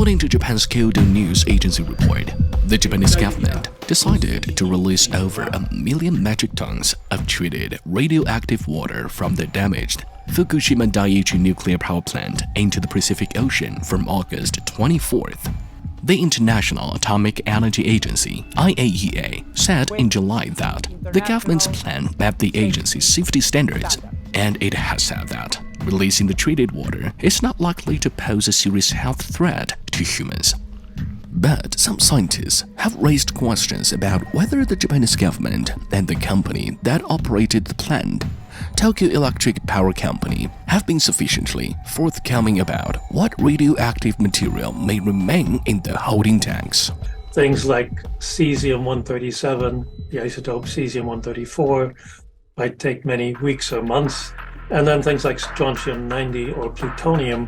According to Japan's Kyodo News Agency report, the Japanese government decided to release over 1 million metric tons of treated radioactive water from the damaged Fukushima Daiichi nuclear power plant into the Pacific Ocean from August 24th. The International Atomic Energy Agency, IAEA, said in July that the government's plan met the agency's safety standards, and it has said that releasing the treated water is not likely to pose a serious health threat to humans. But some scientists have raised questions about whether the Japanese government and the company that operated the plant, Tokyo Electric Power Company, have been sufficiently forthcoming about what radioactive material may remain in the holding tanks. Things like cesium-137, the isotope cesium-134, might take many weeks or months. And then things like strontium-90 or plutonium,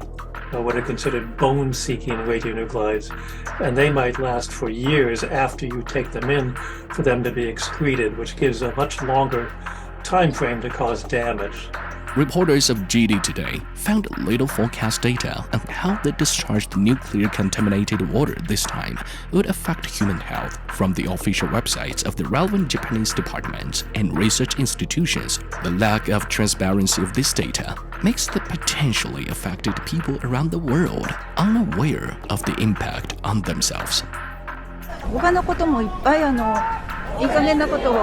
what are considered bone-seeking radionuclides, and they might last for years after you take them in for them to be excreted, which gives a much longer time frame to cause damage. Reporters of GD Today found little forecast data on how the discharged nuclear-contaminated water this time would affect human health from the official websites of the relevant Japanese departments and research institutions. The lack of transparency of this data makes the potentially affected people around the world unaware of the impact on themselves. 他のこともいっぱいいい加減なことを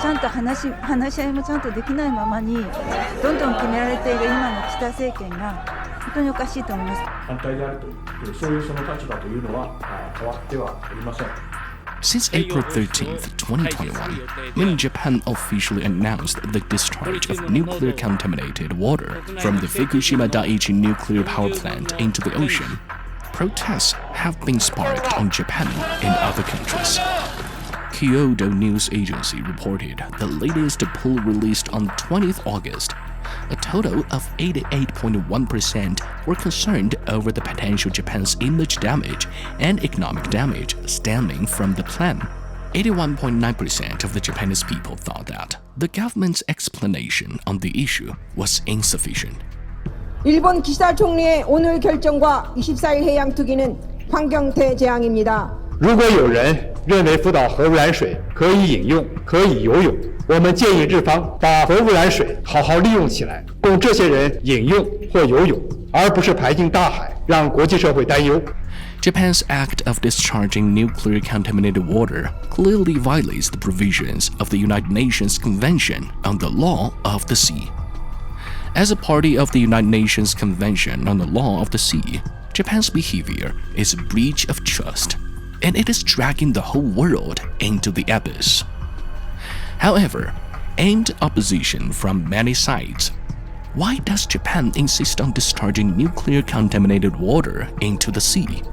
ちゃんと話し合いもちゃんとできないままにどんどん決められている今の岸田政権が本当におかしいと思います。反対であるというそういうその立場というのは変わってはおりません。 Since April 13th, 2021, when Japan officially announced the discharge of nuclear-contaminated water from the Fukushima Daiichi nuclear power plant into the ocean, protests have been sparked on Japan and other countries. Kyodo News Agency reported the latest poll released on 20th August. A total of 88.1% were concerned over the potential Japan's image damage and economic damage stemming from the plan. 81.9% of the Japanese people thought that the government's explanation on the issue was insufficient. 일본 기시다 총리의 오늘 결정과 24일 해양 투기는 환경태 재앙입니다. 如果有人认为福岛核污染水可以饮用、可以游泳，我们建议日方把核污染水好好利用起来，供这些人饮用或游泳，而不是排进大海，让国际社会担忧。 Japan's act of discharging nuclear-contaminated water clearly violates the provisions of the United Nations Convention on the Law of the Sea. As a party of the United Nations Convention on the Law of the Sea, Japan's behavior is a breach of trust, and it is dragging the whole world into the abyss. However, amid opposition from many sides, why does Japan insist on discharging nuclear-contaminated water into the sea?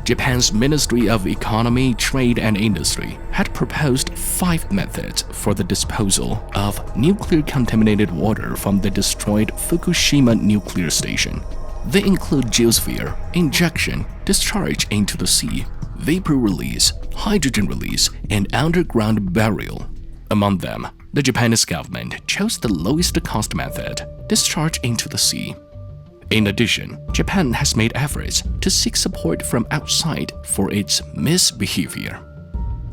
Japan's Ministry of Economy, Trade and Industry had proposed 5 methods for the disposal of nuclear-contaminated water from the destroyed Fukushima nuclear station. They include geosphere, injection, discharge into the sea, vapor release, hydrogen release, and underground burial. Among them, the Japanese government chose the lowest cost method, discharge into the sea. In addition, Japan has made efforts to seek support from outside for its misbehavior.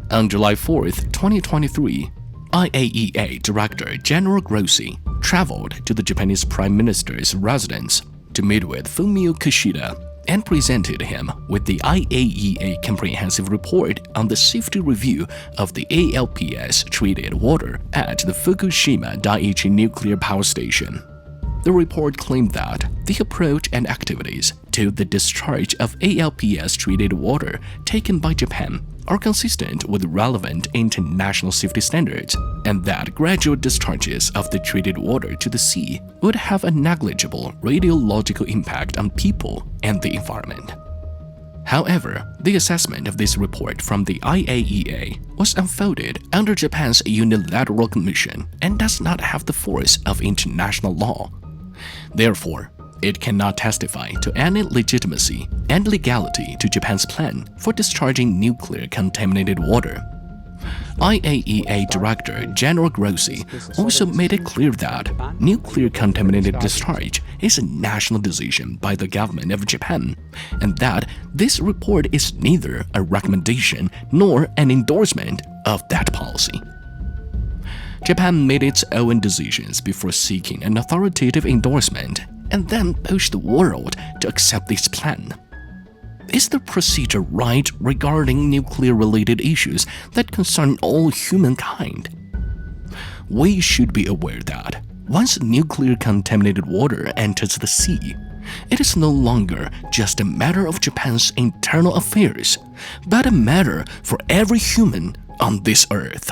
On July 4th, 2023, IAEA Director General Grossi traveled to the Japanese Prime Minister's residence to meet with Fumio Kishida and presented him with the IAEA comprehensive report on the safety review of the ALPS treated water at the Fukushima Daiichi nuclear power station. The report claimed that the approach and activities to the discharge of ALPS treated water taken by Japan are consistent with relevant international safety standards, and that gradual discharges of the treated water to the sea would have a negligible radiological impact on people and the environment. However, the assessment of this report from the IAEA was unfolded under Japan's unilateral commission and does not have the force of international law. Therefore, it cannot testify to any legitimacy and legality to Japan's plan for discharging nuclear-contaminated water. IAEA Director General Grossi also made it clear that nuclear-contaminated discharge is a national decision by the government of Japan, and that this report is neither a recommendation nor an endorsement of that policy. Japan made its own decisions before seeking an authoritative endorsement and then pushed the world to accept this plan. Is the procedure right regarding nuclear-related issues that concern all humankind? We should be aware that once nuclear-contaminated water enters the sea, it is no longer just a matter of Japan's internal affairs, but a matter for every human on this earth.